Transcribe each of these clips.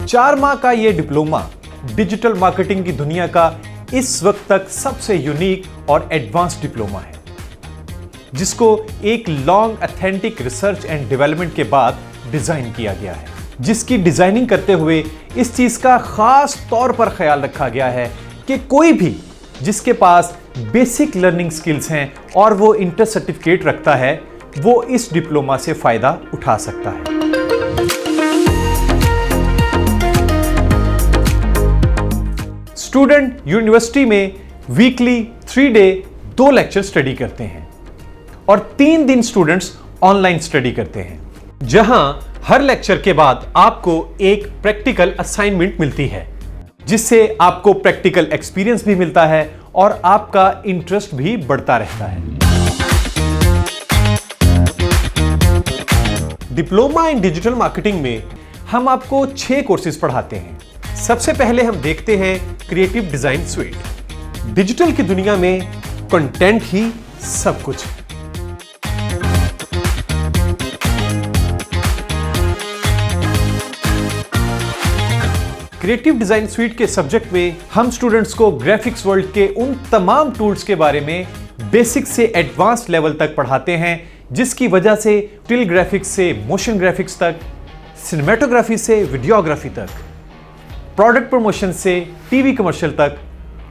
4 माह का ये डिप्लोमा डिजिटल मार्केटिंग की दुनिया का इस वक्त तक सबसे यूनिक और एडवांस डिप्लोमा है, जिसको एक long authentic research and development के बाद डिजाइन किया गया है, जिसकी डिजाइनिंग करते हुए इस चीज का खास तौर पर ख्याल रखा गया है कि कोई भी जिसके पास बेसिक लर्निंग स्किल्स हैं और वो इंटर सर्टिफिकेट रखता है, वो इस डिप्लोमा से फायदा उठा सकता है। स्टूडेंट यूनिवर्सिटी में वीकली 3 डे 2 लेक्चर स्टडी करते हैं और 3 दिन स्टूडेंट्स ऑनलाइन स्टडी करते हैं, जहां हर लेक्चर के बाद आपको एक प्रैक्टिकल असाइनमेंट मिलती है, जिससे आपको प्रैक्टिकल एक्सपीरियंस भी मिलता है और आपका इंटरेस्ट भी बढ़ता रहता है। डिप्लोमा इन डिजिटल मार्केटिंग में हम आपको 6 कोर्सेज पढ़ाते हैं। सबसे पहले हम देखते हैं क्रिएटिव डिजाइन स्वीट। डिजिटल की दुनिया में कंटेंट ही सब कुछ है। क्रिएटिव डिजाइन स्वीट के सब्जेक्ट में हम स्टूडेंट्स को ग्राफिक्स वर्ल्ड के उन तमाम टूल्स के बारे में बेसिक से एडवांस लेवल तक पढ़ाते हैं, जिसकी वजह से स्टिल ग्राफिक्स से मोशन ग्राफिक्स तक, सिनेमेटोग्राफी से वीडियोग्राफी तक, प्रोडक्ट प्रमोशन से टीवी कमर्शियल तक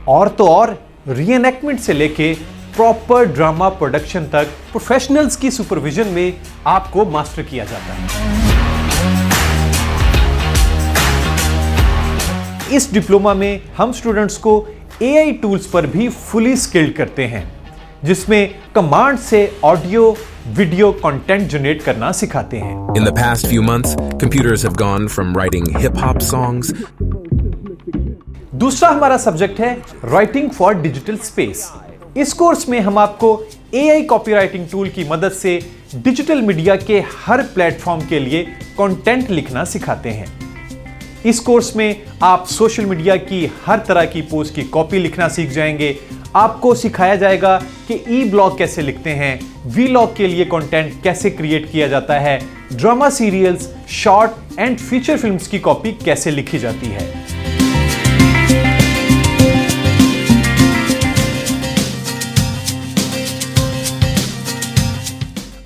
और तो और रीएनैक्टमेंट से लेके प्रॉपर ड्रामा प्रोडक्शन तक प्रोफेशनल्स की सुपरविजन में आपको मास्टर किया जाता है। इस डिप्लोमा में हम स्टूडेंट्स को एआई टूल्स पर भी फुली स्किल्ड करते हैं, जिसमें कमांड से ऑडियो वीडियो कंटेंट जनरेट करना सिखाते हैं। In the past few months, computers have gone from writing hip-hop songs. दूसरा हमारा सब्जेक्ट है राइटिंग फॉर डिजिटल स्पेस। इस कोर्स में हम आपको एआई कॉपीराइटिंग टूल की मदद से डिजिटल मीडिया के हर प्लेटफॉर्म के लिए कंटेंट लिखना सिखाते हैं। इस कोर्स में आप सोशल मीडिया की हर तरह की पोस्ट की कॉपी लिखना सीख जाएंगे। आपको सिखाया जाएगा कि ई ब्लॉग कैसे लिखते हैं, वीलॉग के लिए कंटेंट कैसे क्रिएट किया जाता है, drama serials, short and feature films की कॉपी कैसे लिखी जाती है।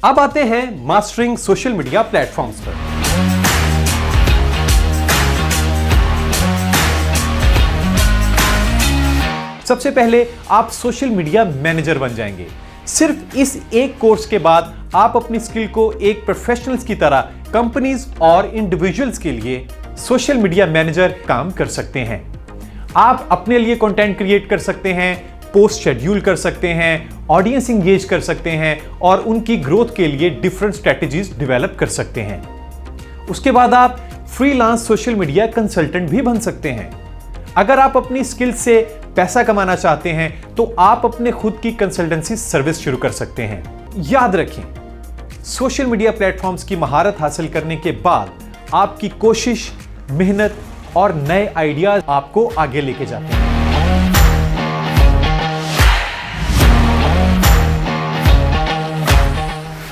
अब आते हैं मास्टरिंग सोशल मीडिया प्लेटफॉर्म्स पर। सबसे पहले आप सोशल मीडिया मैनेजर बन जाएंगे। सिर्फ इस एक कोर्स के बाद आप अपनी स्किल को एक प्रोफेशनल्स की तरह कंपनीज और इंडिविजुअल्स के लिए सोशल मीडिया मैनेजर काम कर सकते हैं। आप अपने लिए कंटेंट क्रिएट कर सकते हैं, पोस्ट शेड्यूल कर सकते हैं, ऑडियंस इंगेज कर सकते हैं और उनकी ग्रोथ के लिए डिफरेंट स्ट्रेटजीज डेवलप कर सकते हैं। उसके बाद आप फ्रीलांस सोशल मीडिया कंसल्टेंट भी बन सकते हैं। अगर आप अपनी स्किल से पैसा कमाना चाहते हैं तो आप अपने खुद की कंसल्टेंसी सर्विस शुरू कर सकते हैं। याद रखें, सोशल मीडिया प्लेटफॉर्म्स की महारत हासिल करने के बाद आपकी कोशिश, मेहनत और नए आइडियाज आपको आगे लेके जाते हैं।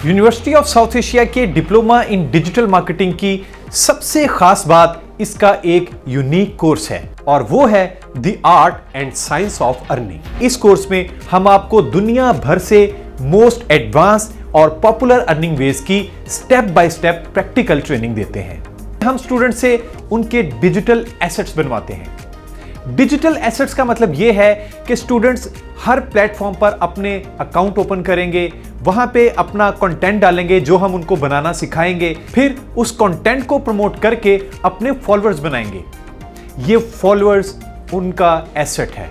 यूनिवर्सिटी ऑफ साउथ एशिया के डिप्लोमा इन डिजिटल मार्केटिंग की सबसे खास बात इसका एक यूनिक कोर्स है और वो है the art and science of earning. इस कोर्स में हम आपको दुनिया भर से मोस्ट एडवांस और पॉपुलर अर्निंग वेज की step by step practical training देते हैं। हम स्टूडेंट से उनके डिजिटल एसेट्स बनवाते हैं। डिजिटल एसेट्स का मतलब यह है कि स्टूडेंट्स हर प्लेटफॉर्म पर अपने अकाउंट ओपन करेंगे, वहां पे अपना कंटेंट डालेंगे जो हम उनको बनाना सिखाएंगे, फिर उस कंटेंट को प्रमोट करके अपने फॉलोअर्स बनाएंगे। ये फॉलोअर्स उनका एसेट है,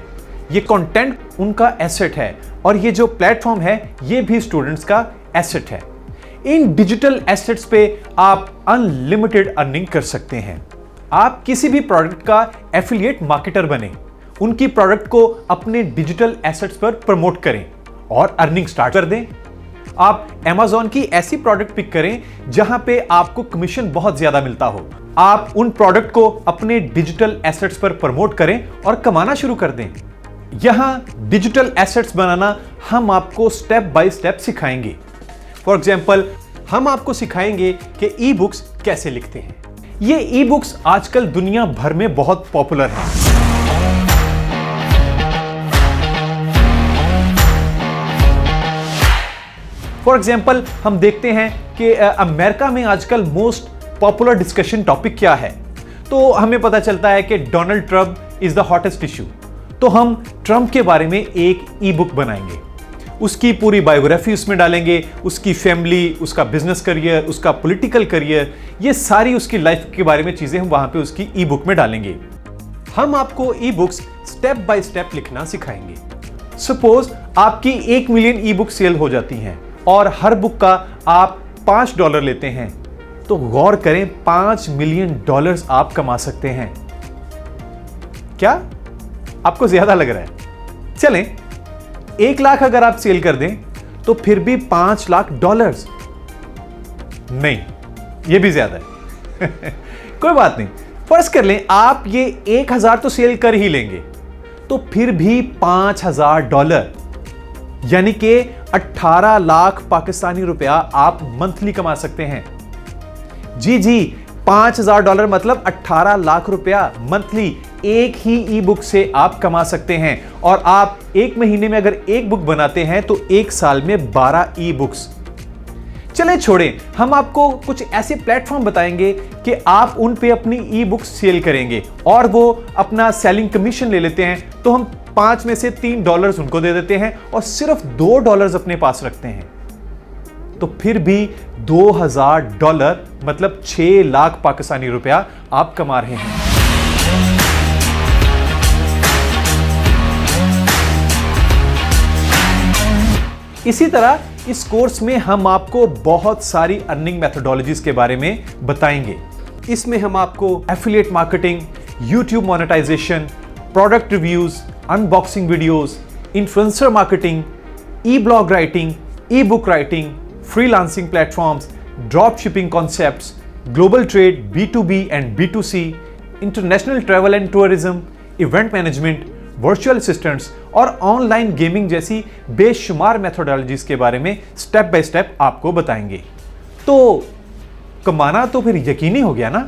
ये कंटेंट उनका एसेट है और ये जो प्लेटफॉर्म है ये भी स्टूडेंट्स का एसेट है। इन डिजिटल एसेट्स पे आप अनलिमिटेड अर्निंग कर सकते हैं। आप किसी भी प्रोडक्ट का एफिलिएट मार्केटर बने, उनकी प्रोडक्ट को अपने डिजिटल एसेट्स पर प्रमोट करें और अर्निंग स्टार्ट कर दें। आप Amazon की ऐसी प्रोडक्ट पिक करें जहां पे आपको कमीशन बहुत ज्यादा मिलता हो। आप उन प्रोडक्ट को अपने डिजिटल एसेट्स पर प्रमोट करें और कमाना शुरू कर दें। यहां डिजिटल एसेट्स बनाना हम आपको स्टेप बाय स्टेप सिखाएंगे। फॉर एग्जाम्पल, हम आपको सिखाएंगे कि ई बुक्स कैसे लिखते हैं, ये ई बुक्स आजकल दुनिया भर में बहुत पॉपुलर हैं। फॉर एग्जाम्पल हम देखते हैं कि अमेरिका में आजकल मोस्ट पॉपुलर डिस्कशन टॉपिक क्या है, तो हमें पता चलता है कि Donald Trump is the hottest issue. तो हम ट्रंप के बारे में एक ई बुक बनाएंगे, उसकी पूरी बायोग्राफी उसमें डालेंगे, उसकी फैमिली, उसका बिजनेस करियर, उसका पॉलिटिकल करियर, ये सारी उसकी लाइफ के बारे में चीजें हम वहां पे उसकी ई बुक में डालेंगे। हम आपको e books step by step लिखना सिखाएंगे। सपोज आपकी 1 मिलियन ई बुक सेल हो जाती हैं और हर बुक का आप $5 लेते हैं, तो गौर करें $5 मिलियन आप कमा सकते हैं। क्या आपको ज्यादा लग रहा है? चलें 1 लाख अगर आप सेल कर दें तो फिर भी $5 लाख। नहीं, ये भी ज्यादा है। कोई बात नहीं, फर्ज कर लें आप ये 1000 तो सेल कर ही लेंगे, तो फिर भी $5000 यानी कि 18 लाख पाकिस्तानी रुपया आप मंथली कमा सकते हैं। जी, $5000 मतलब 18 लाख रुपया मंथली एक ही ई बुक से आप कमा सकते हैं। और आप 1 महीने में अगर एक बुक बनाते हैं तो 1 साल में 12 ई बुक्स। चले छोड़ें, हम आपको कुछ ऐसे प्लेटफॉर्म बताएंगे कि आप उन पे अपनी ई बुक सेल करेंगे और वो अपना सेलिंग कमीशन ले लेते हैं, तो हम 5 में से $3 उनको दे देते हैं और सिर्फ $2 अपने पास रखते हैं, तो फिर भी $2000 मतलब 6 लाख पाकिस्तानी रुपया आप कमा रहे हैं। इसी तरह इस कोर्स में हम आपको बहुत सारी अर्निंग मेथोडोलॉजीज के बारे में बताएंगे। इसमें हम आपको affiliate marketing, YouTube monetisation, product reviews, unboxing videos, influencer marketing, e blog writing, e book writing, freelancing platforms, drop shipping concepts, global trade, B2B and B2C, international travel and tourism, event management, virtual assistants और online gaming जैसी बेशुमार methodologies के बारे में step by step आपको बताएंगे। तो कमाना तो फिर यकीनी हो गया ना।